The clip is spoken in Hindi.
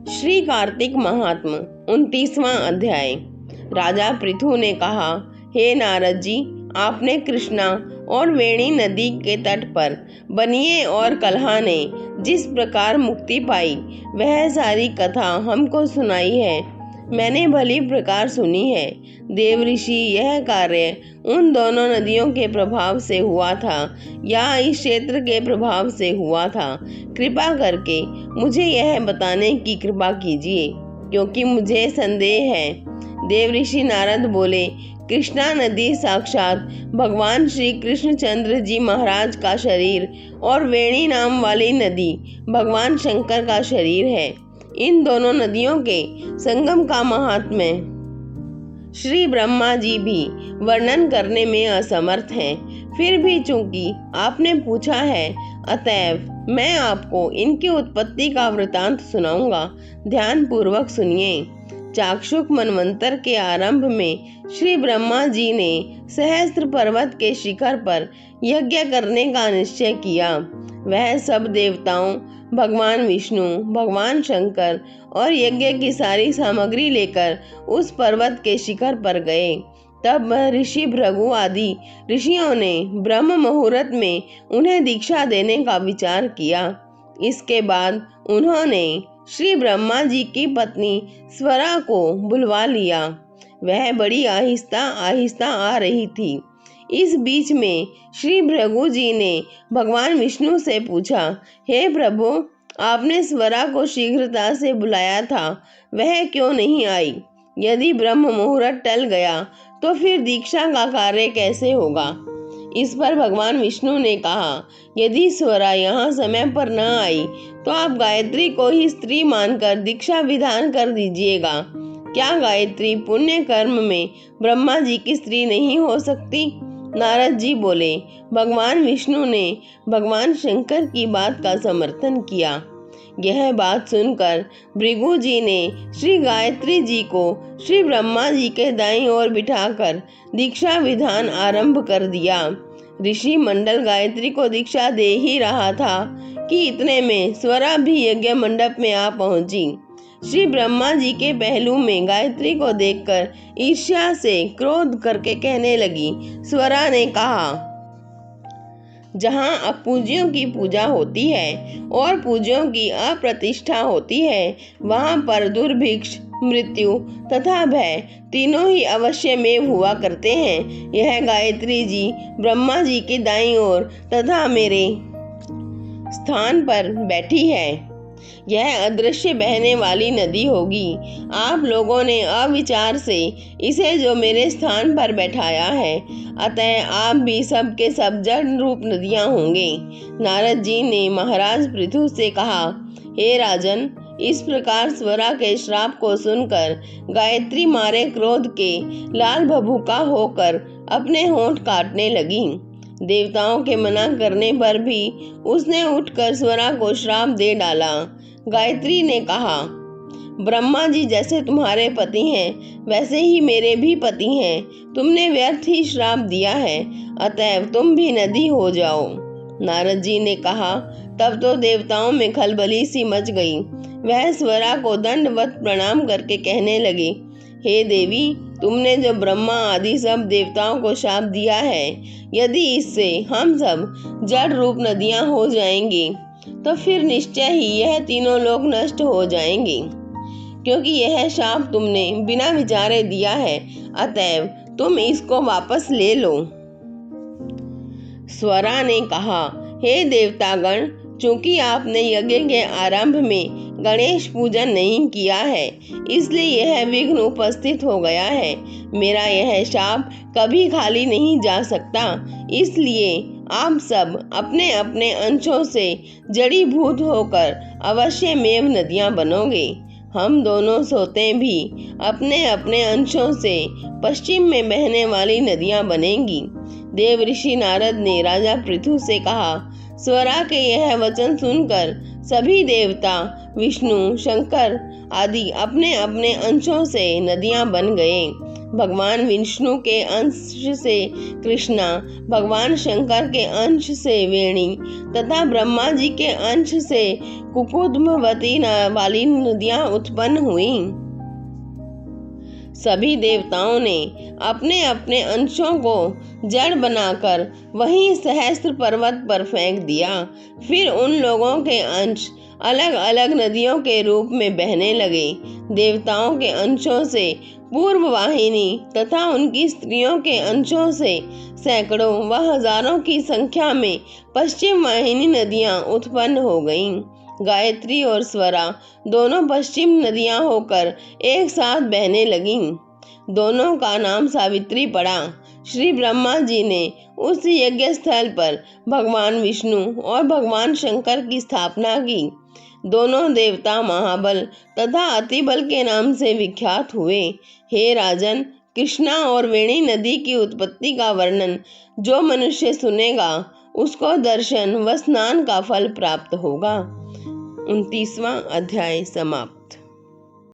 श्री कार्तिक महात्म 29वां अध्याय। राजा पृथु ने कहा, हे नारद जी, आपने कृष्णा और वेणी नदी के तट पर बनिए और कल्हा ने जिस प्रकार मुक्ति पाई वह सारी कथा हमको सुनाई है। मैंने भली प्रकार सुनी है। देव ऋषि, यह कार्य उन दोनों नदियों के प्रभाव से हुआ था या इस क्षेत्र के प्रभाव से हुआ था? कृपा करके मुझे यह बताने की कृपा कीजिए, क्योंकि मुझे संदेह है। देव ऋषि नारद बोले, कृष्णा नदी साक्षात भगवान श्री कृष्णचंद्र जी महाराज का शरीर और वेणी नाम वाली नदी भगवान शंकर का शरीर है। इन दोनों नदियों के संगम का महात्म्य श्री ब्रह्मा जी भी वर्णन करने में असमर्थ हैं। फिर भी चूंकि आपने पूछा है, अतएव मैं आपको इनकी उत्पत्ति का वृतांत सुनाऊंगा। ध्यान पूर्वक सुनिए। चाक्षुष मनवंतर के आरंभ में श्री ब्रह्मा जी ने सहस्त्र पर्वत के शिखर पर यज्ञ करने का निश्चय किया। वह सब देवताओं, भगवान विष्णु, भगवान शंकर और यज्ञ की सारी सामग्री लेकर उस पर्वत के शिखर पर गए। तब ऋषि भृगु आदि ऋषियों ने ब्रह्म मुहूर्त में उन्हें दीक्षा देने का विचार किया। इसके बाद उन्होंने श्री ब्रह्मा जी की पत्नी स्वरा को बुलवा लिया। वह बड़ी आहिस्ता आहिस्ता आ रही थी। इस बीच में श्री भृगु जी ने भगवान विष्णु से पूछा, हे प्रभु, आपने स्वरा को शीघ्रता से बुलाया था, वह क्यों नहीं आई? यदि ब्रह्म मुहूर्त टल गया तो फिर दीक्षा का कार्य कैसे होगा? इस पर भगवान विष्णु ने कहा, यदि स्वरा यहाँ समय पर न आई तो आप गायत्री को ही स्त्री मानकर दीक्षा विधान कर दीजिएगा। क्या गायत्री पुण्य कर्म में ब्रह्मा जी की स्त्री नहीं हो सकती? नारद जी बोले, भगवान विष्णु ने भगवान शंकर की बात का समर्थन किया। यह बात सुनकर भृगु जी ने श्री गायत्री जी को श्री ब्रह्मा जी के दाईं ओर बिठाकर दीक्षा विधान आरंभ कर दिया। ऋषि मंडल गायत्री को दीक्षा दे ही रहा था कि इतने में स्वरा भी यज्ञ मंडप में आ पहुंची। श्री ब्रह्मा जी के पहलू में गायत्री को देखकर ईर्ष्या से क्रोध करके कहने लगी। स्वरा ने कहा, जहाँ अपूज्यों की पूजा होती है और पूज्यों की अप्रतिष्ठा होती है, वहाँ पर दुर्भिक्ष, मृत्यु तथा भय तीनों ही अवश्य में हुआ करते हैं। यह गायत्री जी ब्रह्मा जी की दाईं ओर तथा मेरे स्थान पर बैठी है। यह अदृश्य बहने वाली नदी होगी। आप लोगों ने अविचार से इसे जो मेरे स्थान पर बैठाया है, अतः आप भी सब के सब जड़ रूप नदियां होंगे। नारद जी ने महाराज पृथु से कहा, हे राजन, इस प्रकार स्वरा के श्राप को सुनकर गायत्री मारे क्रोध के लाल भभूका होकर अपने होंठ काटने लगी। देवताओं के मना करने पर भी उसने उठकर स्वरा को श्राप दे डाला। गायत्री ने कहा, ब्रह्मा जी जैसे तुम्हारे पति हैं वैसे ही मेरे भी पति हैं। तुमने व्यर्थ ही श्राप दिया है, अतएव तुम भी नदी हो जाओ। नारद जी ने कहा, तब तो देवताओं में खलबली सी मच गई। वह स्वरा को दंडवत प्रणाम करके कहने लगे, हे देवी, तुमने जो ब्रह्मा आदि सब देवताओं को शाप दिया है, यदि इससे हम सब जड़ रूप नदियां हो जाएंगी तो फिर निश्चय ही यह तीनों लोग नष्ट हो जाएंगे। क्योंकि यह शाप तुमने बिना विचारे दिया है, अतएव तुम इसको वापस ले लो। स्वरा ने कहा, हे देवतागण, चूंकि आपने यज्ञ के आरंभ में गणेश पूजन नहीं किया है, इसलिए यह विघ्न उपस्थित हो गया है। मेरा यह शाप कभी खाली नहीं जा सकता। इसलिए आप सब अपने अपने अंशों से जड़ीभूत होकर अवश्य मेव नदियां बनोगे। हम दोनों सोते भी अपने अपने अंशों से पश्चिम में बहने वाली नदियां बनेंगी। देव ऋषि नारद ने राजा पृथु से कहा, स्वरा के यह वचन सुनकर सभी देवता, विष्णु, शंकर आदि अपने अपने अंशों से नदियां बन गए। भगवान विष्णु के अंश से कृष्णा, भगवान शंकर के अंश से वेणी तथा ब्रह्मा जी के अंश से कुकुद्मवती वाली नदियां उत्पन्न हुई। सभी देवताओं ने अपने अपने अंशों को जड़ बनाकर वहीं सहस्त्र पर्वत पर फेंक दिया। फिर उन लोगों के अंश अलग अलग नदियों के रूप में बहने लगे। देवताओं के अंशों से पूर्व वाहिनी तथा उनकी स्त्रियों के अंशों से सैकड़ों व हजारों की संख्या में पश्चिम वाहिनी नदियां उत्पन्न हो गईं। गायत्री और स्वरा दोनों पश्चिम नदियां होकर एक साथ बहने लगीं। दोनों का नाम सावित्री पड़ा। श्री ब्रह्मा जी ने उस यज्ञ स्थल पर भगवान विष्णु और भगवान शंकर की स्थापना की। दोनों देवता महाबल तथा अतिबल के नाम से विख्यात हुए। हे राजन, कृष्णा और वेणी नदी की उत्पत्ति का वर्णन जो मनुष्य सुनेगा उसको दर्शन व स्नान का फल प्राप्त होगा। 29वां अध्याय समाप्त।